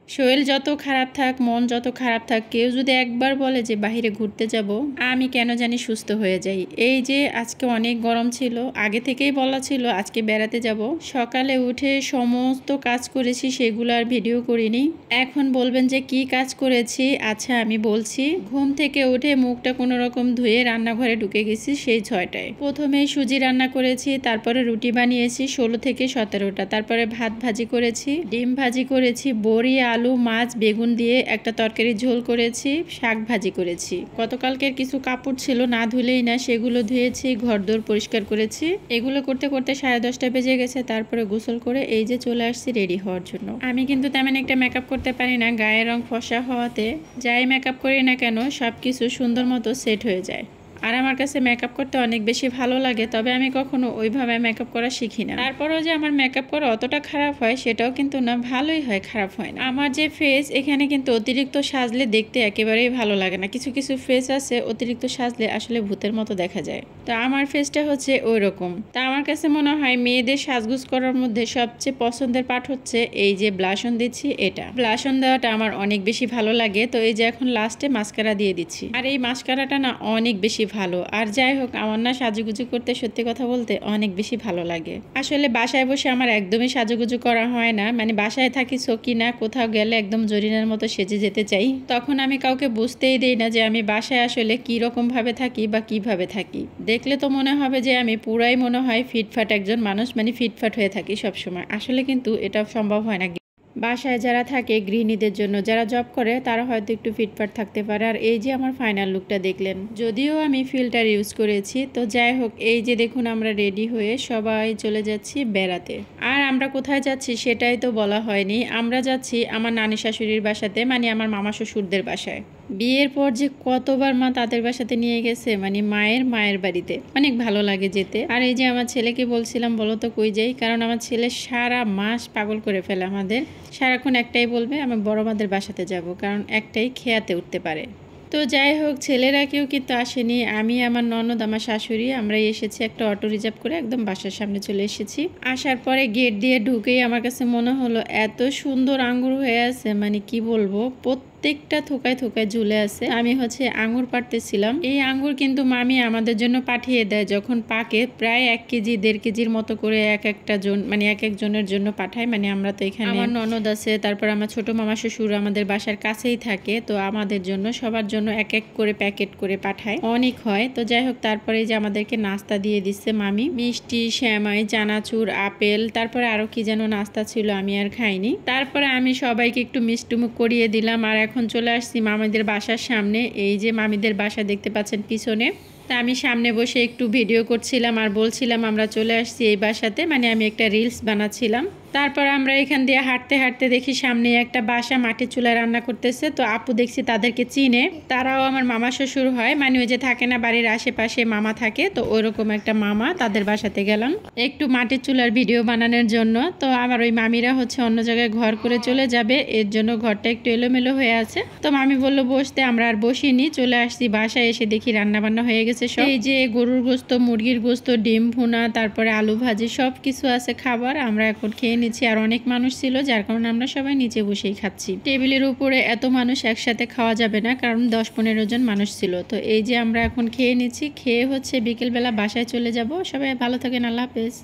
শরীর যত খারাপ থাক, মন যত খারাপ থাক, কেউ যদি একবার বলে যে বাহিরে ঘুরতে যাব, আমি কেন জানি সুস্থ হয়ে যাই। এই যে আজকে অনেক গরম ছিল, আগে থেকেই বলা ছিল আজকে বেড়াতে যাব। সকালে উঠে সমস্ত কাজ করেছি, সেগুলো আর ভিডিও করিনি। এখন বলবেন যে কি কাজ করেছি, আচ্ছা আমি বলছি। ঘুম থেকে উঠে মুখটা কোনো রকম ধুয়ে রান্নাঘরে ঢুকে গেছি সেই 6টায়। প্রথমে সুজি রান্না করেছি, তারপরে রুটি বানিয়েছি 16 থেকে 17টা, তারপরে ভাত ভাজি করেছি, ডিম ভাজি করেছি, বড়ি আলু মাছ বেগুন দিয়ে একটা তরকারি ঝোল করেছি, শাক ভাজি করেছি। গতকালকের কিছু কাপড় ছিল না ধুলেই না, সেগুলো ধুয়েছি, ঘরদোর পরিষ্কার করেছি। এগুলো করতে করতে 10:30 বেজে গেছে। তারপরে গোসল করে এই যে চলে আসছি রেডি হওয়ার জন্য। আমি কিন্তু তেমন একটা মেকআপ করতে পারি না, গায়ের রং ফর্সা হওয়াতে যাই মেকআপ করি না কেন সবকিছু সুন্দর মতো সেট হয়ে যায়। আর আমার কাছে মেকআপ করতে অনেক বেশি ভালো লাগে, তবে আমি কখনো ওইভাবে মেকআপ করা শিখি না। তারপরেও যে আমার মেকআপ করা অতটা খারাপ হয় সেটাও কিন্তু না, ভালোই হয়, খারাপ হয় না। আমার যে ফেস, এখানে কিন্তু অতিরিক্ত সাজলে দেখতে একেবারেই ভালো লাগে না। কিছু কিছু ফেস আছে অতিরিক্ত সাজলে আসলে ভূতের মতো দেখা যায়, তো আমার ফেসটা হচ্ছে ওই রকম। তা আমার কাছে মনে হয় মেয়েদের সাজগুজ করার মধ্যে সবচেয়ে পছন্দের পার্ট হচ্ছে এই যে ব্লাশন দিচ্ছি, এটা ব্লাশন দেওয়াটা আমার অনেক বেশি ভালো লাগে। তো এই যে এখন লাস্টে মাস্কারা দিয়ে দিচ্ছি, আর এই মাস্কারাটা না অনেক বেশি ভালো। আর যাই হোক, আমার না সাজুগুজু করতে সত্যি কথা বলতে অনেক বেশি ভালো লাগে। আসলে বাসায় বসে আমার একদমই সাজুগুজু করা হয় না, মানে বাসায় থাকি সকিনা, কোথাও গেলে একদম জরিনার মতো সেজে যেতে চাই। তখন আমি কাউকে বুঝতেই দেই না যে আমি বাসায় আসলে কি রকম ভাবে থাকি বা কিভাবে থাকি। দেখলে তো মনে হবে যে আমি পুরাই মনে হয় ফিটফাট একজন মানুষ, মানে ফিটফাট হয়ে থাকি সবসময়। আসলে কিন্তু এটা সম্ভব হয় না। বাসায় যারা থাকে গৃহিণীদের জন্য, যারা জব করে তারা হয়তো একটু ফিটফাট থাকতে পারে। আর এই যে আমার ফাইনাল লুকটা দেখলেন, যদিও আমি ফিল্টার ইউজ করেছি। তো যাই হোক, এই যে দেখুন আমরা রেডি হয়ে সবাই চলে যাচ্ছি বেড়াতে। আর আমরা কোথায় যাচ্ছি সেটাই তো বলা হয়নি। আমরা যাচ্ছি আমার নানি শাশুড়ির বাসাতে, মানে আমার মামা শ্বশুরদের বাসায়। বিয়ের পর যে কতবার মা তাদের বাসাতে নিয়ে গেছে, মানে মায়ের বাড়িতে অনেক ভালো লাগে যেতে। আর এই যে আমার ছেলেকে বলছিলাম বলো তো কই যাই, কারণ আমার ছেলে সারা মাস পাগল করে ফেলে আমাদের। সারাক্ষণ একটাই বলবে আমি বড় মাদের বাসাতে যাব, কারণ একটাই খেয়াতে উঠতে পারে। তো যাই হোক, ছেলেরা কেউ কিন্তু আসেনি, আমি আমার ননদ আমার শাশুড়ি আমরা এসেছি একটা অটো রিজার্ভ করে, একদম বাসার সামনে চলে এসেছি। আসার পরে গেট দিয়ে ঢুকেই আমার কাছে মনে হলো এত সুন্দর আঙ্গুর হয়ে আছে, মানে কি বলবো, প্রত্যেকটা থোকায় থোকায় ঝুলে আছে। আমি হচ্ছে আঙ্গুর পাড়তেছিলাম। এই আঙ্গুর কিন্তু মামি আমাদের জন্য পাঠিয়ে দেয় যখন পাকে, প্রায় 1 কেজি 1.5 কেজির মতো করে এক একজনের জন্য পাঠায়। মানে আমরা তো এখানে আমার ননদ আছে, তারপর আমার ছোট মামা শ্বশুর আমাদের বাসার কাছেই থাকে, তো আমাদের জন্য সবার জন্য এক এক করে প্যাকেট করে পাঠায়, অনেক হয়। তো যাই হোক, তারপরে যে আমাদেরকে নাস্তা দিয়ে দিচ্ছে মামি, মিষ্টি, শ্যামাই, চানাচুর, আপেল, তারপরে আরো কি যেন নাস্তা ছিল, আমি আর খাইনি। তারপরে আমি সবাইকে একটু মিষ্টিমুখ করিয়ে দিলাম। আর এখন চলে আসছি মামিদের বাসার সামনে। এই যে মামিদের বাসা দেখতে পাচ্ছেন পিছনে, তা আমি সামনে বসে একটু ভিডিও করছিলাম আর বলছিলাম আমরা চলে আসছি এই বাসাতে, মানে আমি একটা রিলস বানাচ্ছিলাম। তারপর আমরা এখান দিয়ে হাঁটতে হাঁটতে দেখি সামনে একটা বাসা মাটির চুলায় রান্না করতেছে। তো আপু দেখছি তাদেরকে চিনে, তারাও আমার মামা শ্বশুর হয়, মানে ওই যে থাকে না বাড়ির আশেপাশে মামা থাকে, তো ওইরকম একটা মামা, তাদের বাসাতে গেলাম একটু মাটির চুলার ভিডিও বানানোর জন্য। তো আমার ওই মামিরা হচ্ছে অন্য জায়গায় ঘর করে চলে যাবে, এর জন্য ঘরটা একটু এলোমেলো হয়ে আছে। তো মামি বললো বসতে, আমরা আর বসিনি, চলে আসছি বাসায়। এসে দেখি রান্না বান্না হয়ে গেছে সব। এই যে গরুর গোস্ত, মুরগির গোস্ত, ডিম ভুনা, তারপরে আলু ভাজি, সব কিছু আছে খাবার। আমরা এখন খেয়ে নিচ্ছি। আর অনেক মানুষ ছিল, যার কারণে আমরা সবাই নিচে বসেই খাচ্ছি। টেবিলের উপরে এত মানুষ একসাথে খাওয়া যাবে না, কারণ 10-15 জন মানুষ ছিল। তো এই যে আমরা এখন খেয়ে নিচ্ছি, খেয়ে হচ্ছে বিকেলবেলা বাসায় চলে যাব। সবাই ভালো থাকেন, আল্লাহ হাফেজ।